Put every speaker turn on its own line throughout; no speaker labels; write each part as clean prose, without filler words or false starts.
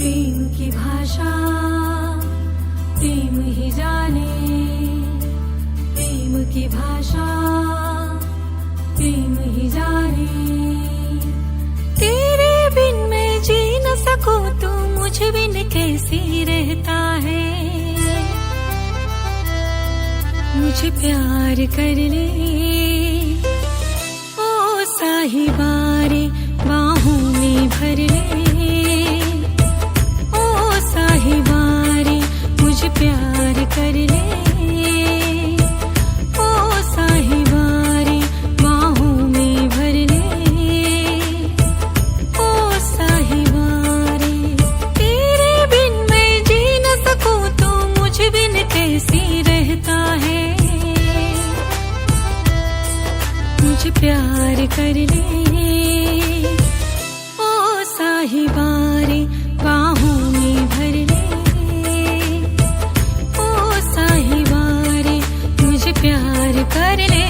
प्रेम की भाषा प्रेम ही जाने, प्रेम की भाषा प्रेम ही जाने। तेरे बिन मैं जी न सकूं, तू मुझ बिन कैसी रहता है। मुझे प्यार कर ले ओ साहिबा रे, बाहों में भर ले ओ साहिबा रे, मुझे प्यार कर ले ओ साहिबा रे, बाहों में भर ले ओ साहिबा रे। तेरे बिन मैं जी न सकूं, तू मुझ बिन कैसी रहता है। मुझे प्यार कर ले ओ साहिबा रे, बाहों में भर ले ओ साहिबा रे, मुझे प्यार कर ले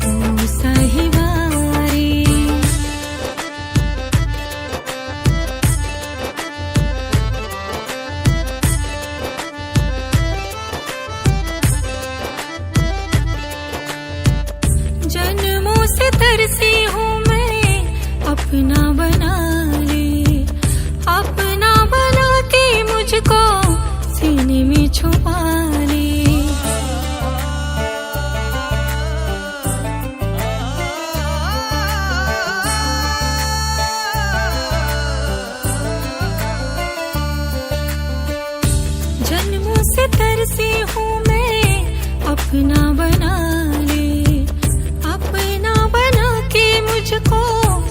ओ साहिबा रे। जन्मों से तरसी हूँ मैं, अपना बना ले, अपना बना के मुझको सीने में छुपा ले। जन्मों से तरसी हूँ मैं, अपना बना ले, अपना बना के मुझको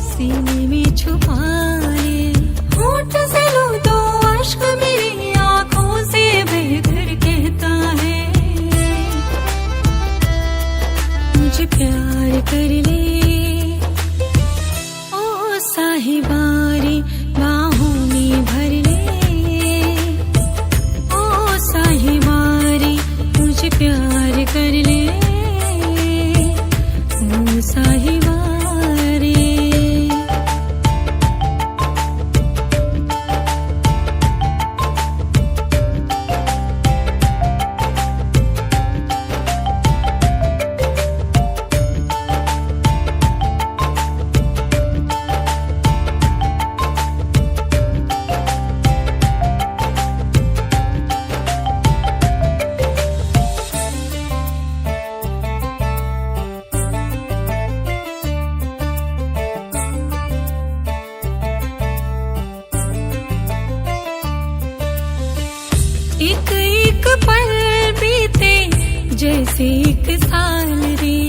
सीने में छुपा ले। होठ से लो तो अश्क मेरी आंखों से बहकर कहता है। मुझे प्यार कर ले ओ साहिबा रे, बाहों में भर ले ओ साहिबा रे, मुझे प्यार कर ले ओ साहिबा रे। एक एक पल बीते जैसे एक साल रे,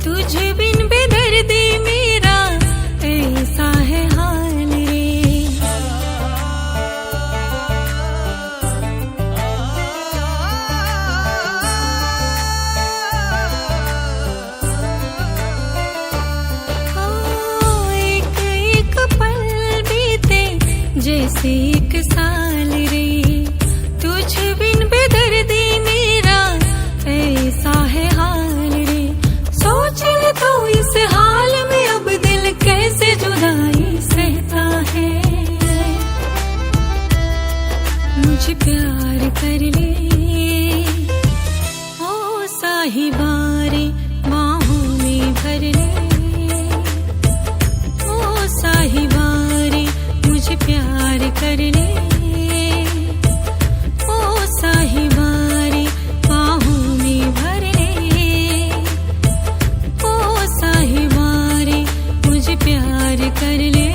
तुझ बिन बेदर्दी मेरा ऐसा है हाल रे। एक एक पल बीते जैसे एक साल रे, तुझ बिन बेदर्दी मेरा ऐसा है हाल रे। सोच ले तो इस हाल में अब दिल कैसे जुदाई सहता है। मुझे प्यार कर ले ओ साहिबा रे, बाहों में भर ले ओ साहिबा रे, मुझे प्यार कर ले ओ साहिबा रे, बाहों में भर ले ओ साहिबा रे, मुझे प्यार कर ले।